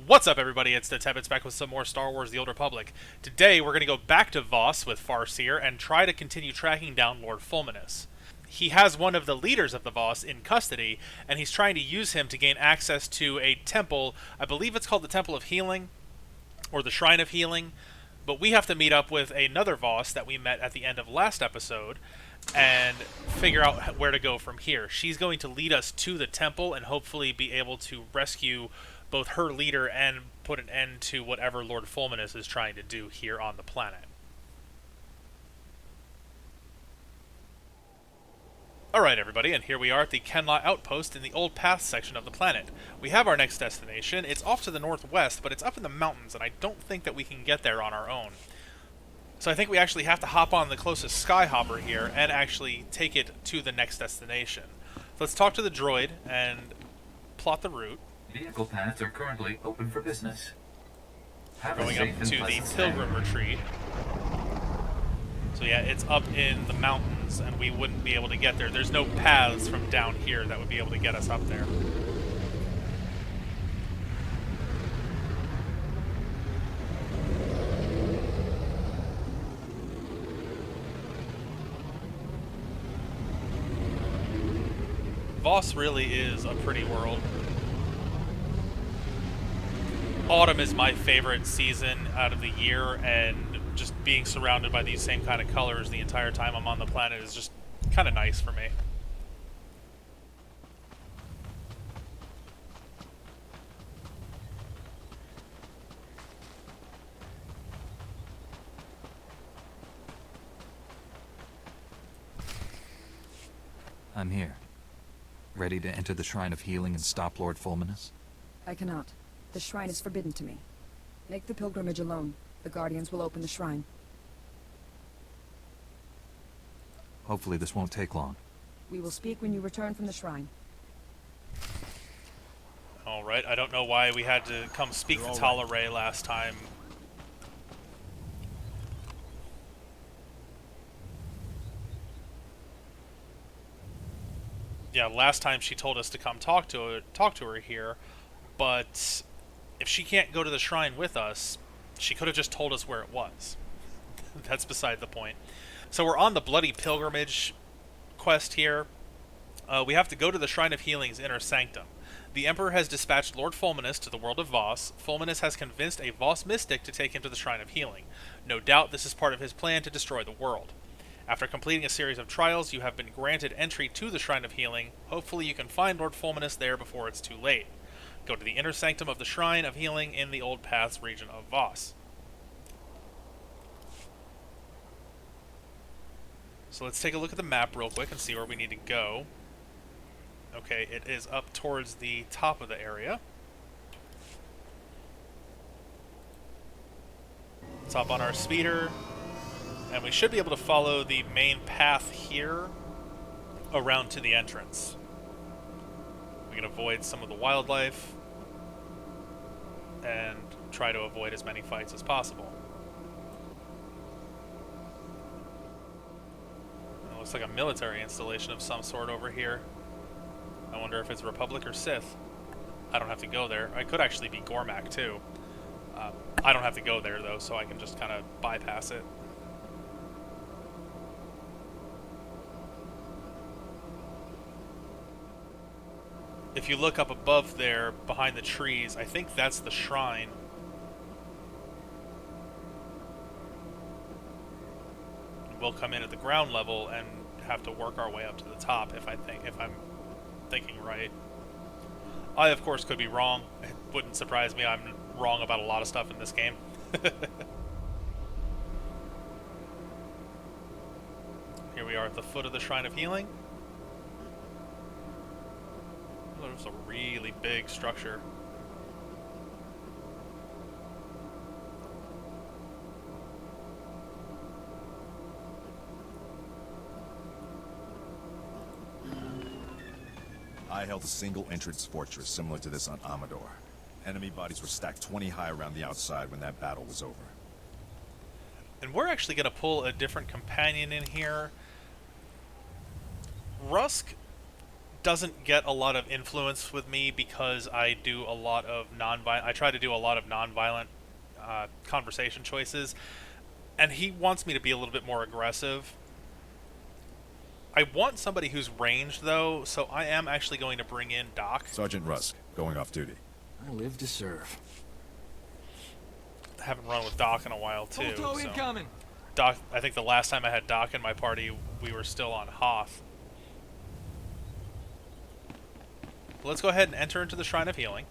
What's up, everybody? It's the Tebits back with some more Star Wars The Old Republic. Today, we're going to go back to Voss with Farseer and try to continue tracking down Lord Fulminess. He has one of the leaders of the Voss in custody, and he's trying to use him to gain access to a temple. I believe it's called the Temple of Healing, or the Shrine of Healing, but we have to meet up with another Voss that we met at the end of last episode and figure out where to go from here. She's going to lead us to the temple and hopefully be able to rescue both her leader and put an end to whatever Lord Fulminess is trying to do here on the planet. Alright, everybody, and here we are at the Kenla Outpost in the Old Path section of the planet. We have our next destination. It's off to the northwest, but it's up in the mountains, and I don't think that we can get there on our own. So I think we actually have to hop on the closest skyhopper here and actually take it to the next destination. So let's talk to the droid and plot the route. Vehicle paths are currently open for business. Going up to the Pilgrim Retreat. So yeah, it's up in the mountains, and we wouldn't be able to get there. There's no paths from down here that would be able to get us up there. Voss really is a pretty world. Autumn is my favorite season out of the year, and just being surrounded by these same kind of colors the entire time I'm on the planet is just kind of nice for me. I'm here. Ready to enter the Shrine of Healing and stop Lord Fulminess? I cannot. The shrine is forbidden to me. Make the pilgrimage alone. The Guardians will open the shrine. Hopefully this won't take long. We will speak when you return from the shrine. Alright, I don't know why we had to come speak to Talah-Re last time. Yeah, last time she told us to come talk to her here, but if she can't go to the shrine with us, she could have just told us where it was. That's beside the point. So we're on the Bloody Pilgrimage quest here. We have to go to the Shrine of Healing's Inner Sanctum. The Emperor has dispatched Lord Fulminess to the world of Voss. Fulminess has convinced a Voss mystic to take him to the Shrine of Healing. No doubt this is part of his plan to destroy the world. After completing a series of trials, you have been granted entry to the Shrine of Healing. Hopefully you can find Lord Fulminess there before it's too late. Go to the Inner Sanctum of the Shrine of Healing in the Old Paths region of Voss. So let's take a look at the map real quick and see where we need to go. Okay, it is up towards the top of the area. Let's hop on our speeder, and we should be able to follow the main path here around to the entrance. We can avoid some of the wildlife and try to avoid as many fights as possible. It looks like a military installation of some sort over here. I wonder if it's Republic or Sith. I don't have to go there. I could actually be Gormak too. I don't have to go there though, so I can just kind of bypass it. If you look up above there, behind the trees, I think that's the shrine. We'll come in at the ground level and have to work our way up to the top if I'm thinking right. I, of course, could be wrong. It wouldn't surprise me. I'm wrong about a lot of stuff in this game. Here we are at the foot of the Shrine of Healing. There's a really big structure. I held a single-entrance fortress similar to this on Amador. Enemy bodies were stacked 20 high around the outside when that battle was over. And we're actually going to pull a different companion in here. Rusk doesn't get a lot of influence with me because I do a lot of I try to do a lot of non-violent conversation choices, and he wants me to be a little bit more aggressive. I want somebody who's ranged, though, so I am actually going to bring in Doc. Sergeant Rusk, going off duty. I live to serve. I haven't run with Doc in a while, too. Photo incoming. Doc, I think the last time I had Doc in my party, we were still on Hoth. Let's go ahead and enter into the Shrine of Healing.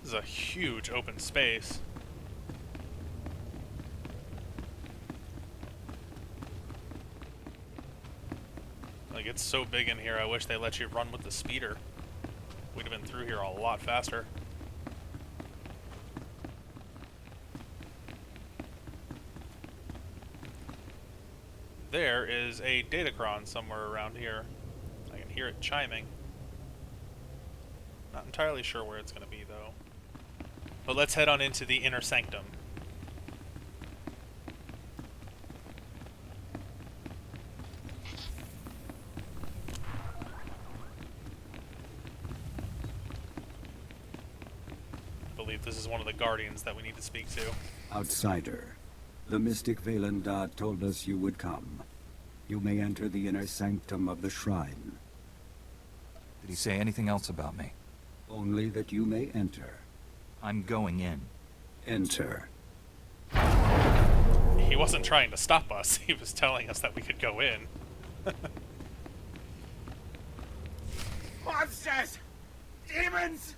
This is a huge open space. Like, it's so big in here, I wish they let you run with the speeder. We'd have been through here a lot faster. There is a datacron somewhere around here. I can hear it chiming. Not entirely sure where it's going to be, though. But let's head on into the Inner Sanctum. I believe this is one of the Guardians that we need to speak to. Outsider. The mystic Vaylendar told us you would come. You may enter the Inner Sanctum of the Shrine. Did he say anything else about me? Only that you may enter. I'm going in. Enter. He wasn't trying to stop us. He was telling us that we could go in. Monsters! Demons!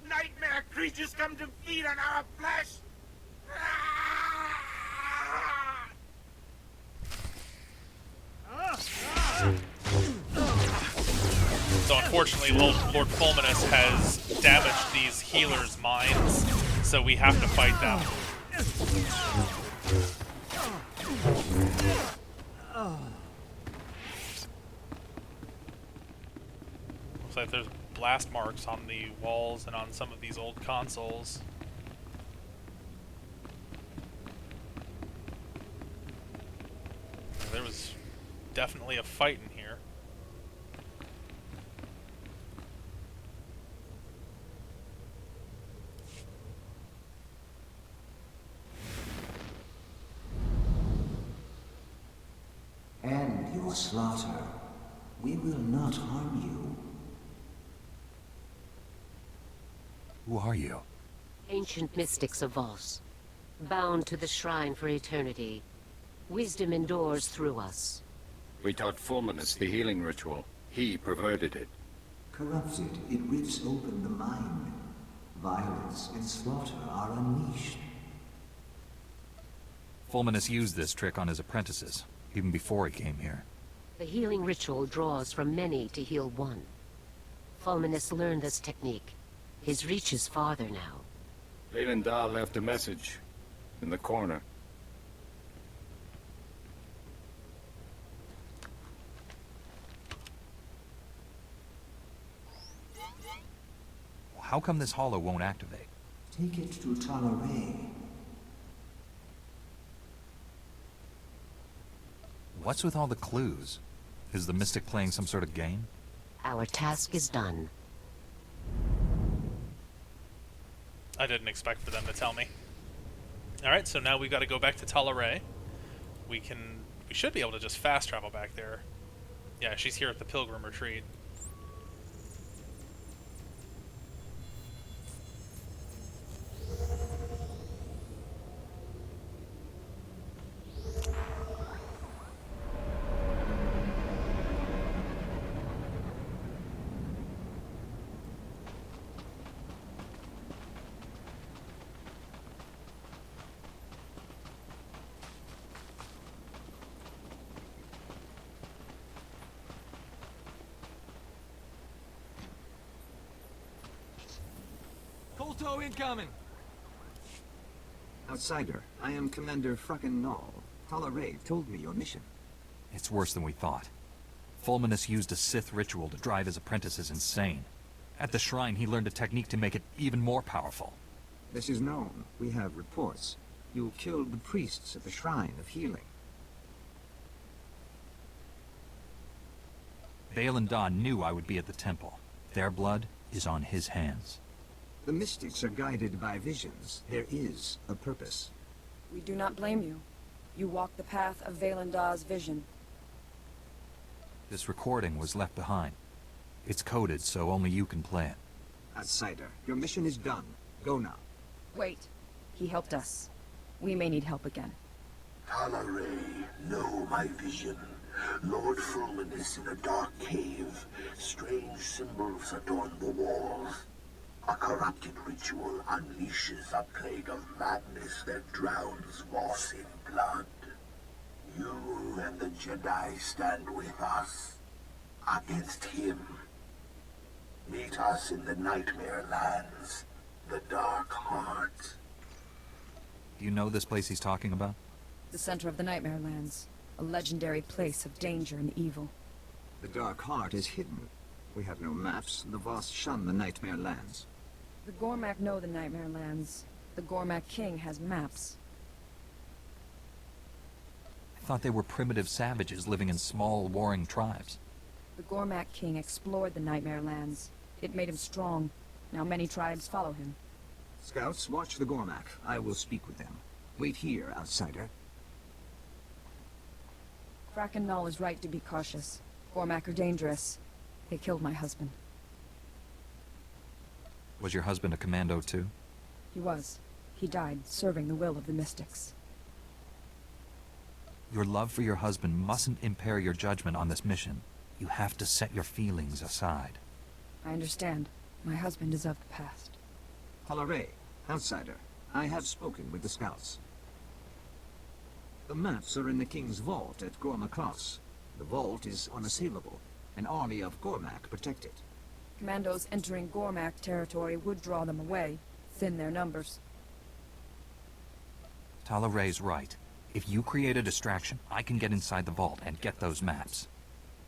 Nightmare creatures come to feed on our flesh! So unfortunately, Lord Fulminess has damaged these healers' minds, so we have to fight them. Looks like there's blast marks on the walls and on some of these old consoles. There was definitely a fight in here. End your slaughter. We will not harm you. Who are you? Ancient mystics of Voss, bound to the shrine for eternity. Wisdom endures through us. We taught Fulminess the healing ritual. He perverted it. Corrupted, it rips open the mind. Violence and slaughter are unleashed. Fulminess used this trick on his apprentices, even before he came here. The healing ritual draws from many to heal one. Fulminess learned this technique. His reach is farther now. Vaylendar left a message in the corner. How come this hollow won't activate? Take it to Talah-Re. What's with all the clues? Is the Mystic playing some sort of game? Our task is done. I didn't expect for them to tell me. Alright, so now we've got to go back to Talah-Re. We should be able to just fast travel back there. Yeah, she's here at the Pilgrim Retreat. Photo incoming. Outsider, I am Commander Fruckin Null. Talah-Re told me your mission. It's worse than we thought. Fulminess used a Sith ritual to drive his apprentices insane. At the shrine, he learned a technique to make it even more powerful. This is known. We have reports. You killed the priests at the Shrine of Healing. Valen Dawn knew I would be at the temple. Their blood is on his hands. The mystics are guided by visions. There is a purpose. We do not blame you. You walk the path of Valen Daw's vision. This recording was left behind. It's coded so only you can play it. Outsider, your mission is done. Go now. Wait. He helped us. We may need help again. Talah-Re, know my vision. Lord Fulminess in a dark cave. Strange symbols adorn the walls. A corrupted ritual unleashes a plague of madness that drowns Voss in blood. You and the Jedi stand with us against him. Meet us in the Nightmare Lands, the Dark Heart. Do you know this place he's talking about? The center of the Nightmare Lands. A legendary place of danger and evil. The Dark Heart is hidden. We have no maps. The Voss shun the Nightmare Lands. The Gormak know the Nightmare Lands. The Gormak King has maps. I thought they were primitive savages living in small, warring tribes. The Gormak King explored the Nightmare Lands. It made him strong. Now many tribes follow him. Scouts, watch the Gormak. I will speak with them. Wait here, outsider. Kraken Null is right to be cautious. Gormak are dangerous. They killed my husband. Was your husband a commando too? He was. He died serving the will of the Mystics. Your love for your husband mustn't impair your judgment on this mission. You have to set your feelings aside. I understand. My husband is of the past. Talah-Re, outsider. I have spoken with the scouts. The maps are in the King's vault at Gorma Cross. The vault is unassailable. An army of Gormak protect it. Commandos entering Gormak territory would draw them away, thin their numbers. Talah-Re's right. If you create a distraction, I can get inside the vault and get those maps.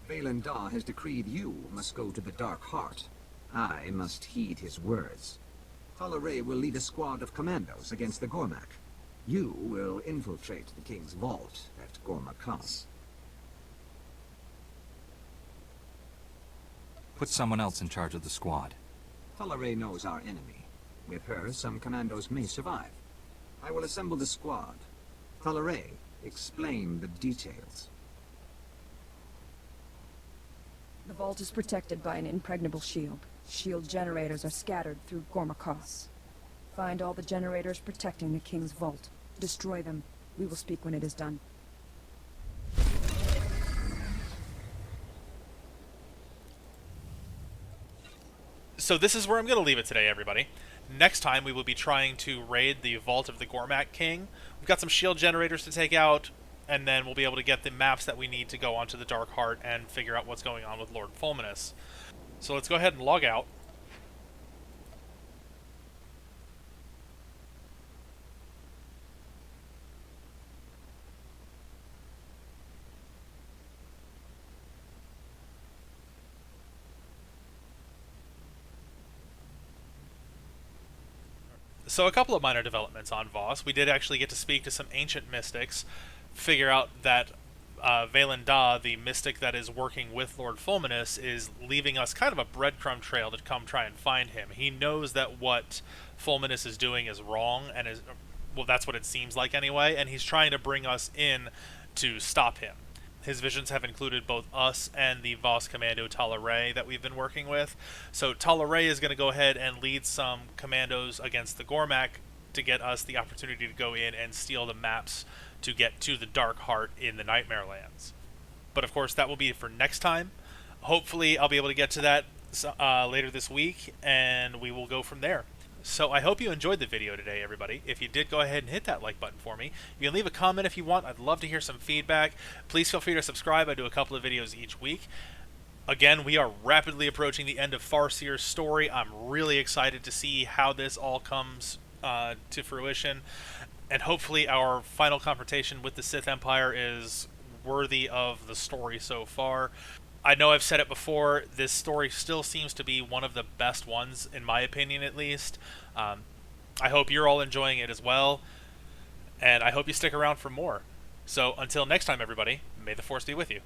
Valen Daw has decreed you must go to the Dark Heart. I must heed his words. Talah-Re will lead a squad of commandos against the Gormak. You will infiltrate the King's vault at Gorma Cross. Put someone else in charge of the squad. Talah-Re knows our enemy. With her, some commandos may survive. I will assemble the squad. Talah-Re, explain the details. The vault is protected by an impregnable shield. Shield generators are scattered through Gorma Cross. Find all the generators protecting the King's vault. Destroy them. We will speak when it is done. So this is where I'm going to leave it today, everybody. Next time we will be trying to raid the Vault of the Gormak King. We've got some shield generators to take out, and then we'll be able to get the maps that we need to go onto the Dark Heart and figure out what's going on with Lord Fulminess. So let's go ahead and log out. So a couple of minor developments on Voss. We did actually get to speak to some ancient mystics, figure out that Valen Daw, the mystic that is working with Lord Fulminess, is leaving us kind of a breadcrumb trail to come try and find him. He knows that what Fulminess is doing is wrong, and is, well, that's what it seems like anyway, and he's trying to bring us in to stop him. His visions have included both us and the Voss commando Talah-Re that we've been working with. So Talah-Re is going to go ahead and lead some commandos against the Gormak to get us the opportunity to go in and steal the maps to get to the Dark Heart in the Nightmare Lands. But of course that will be for next time. Hopefully I'll be able to get to that later this week, and we will go from there. So I hope you enjoyed the video today, everybody. If you did, go ahead and hit that like button for me. You can leave a comment if you want. I'd love to hear some feedback. Please feel free to subscribe. I do a couple of videos each week. Again, we are rapidly approaching the end of Farseer's story. I'm really excited to see how this all comes to fruition. And hopefully our final confrontation with the Sith Empire is worthy of the story so far. I know I've said it before, this story still seems to be one of the best ones, in my opinion at least. I hope you're all enjoying it as well, and I hope you stick around for more. So until next time, everybody, may the Force be with you.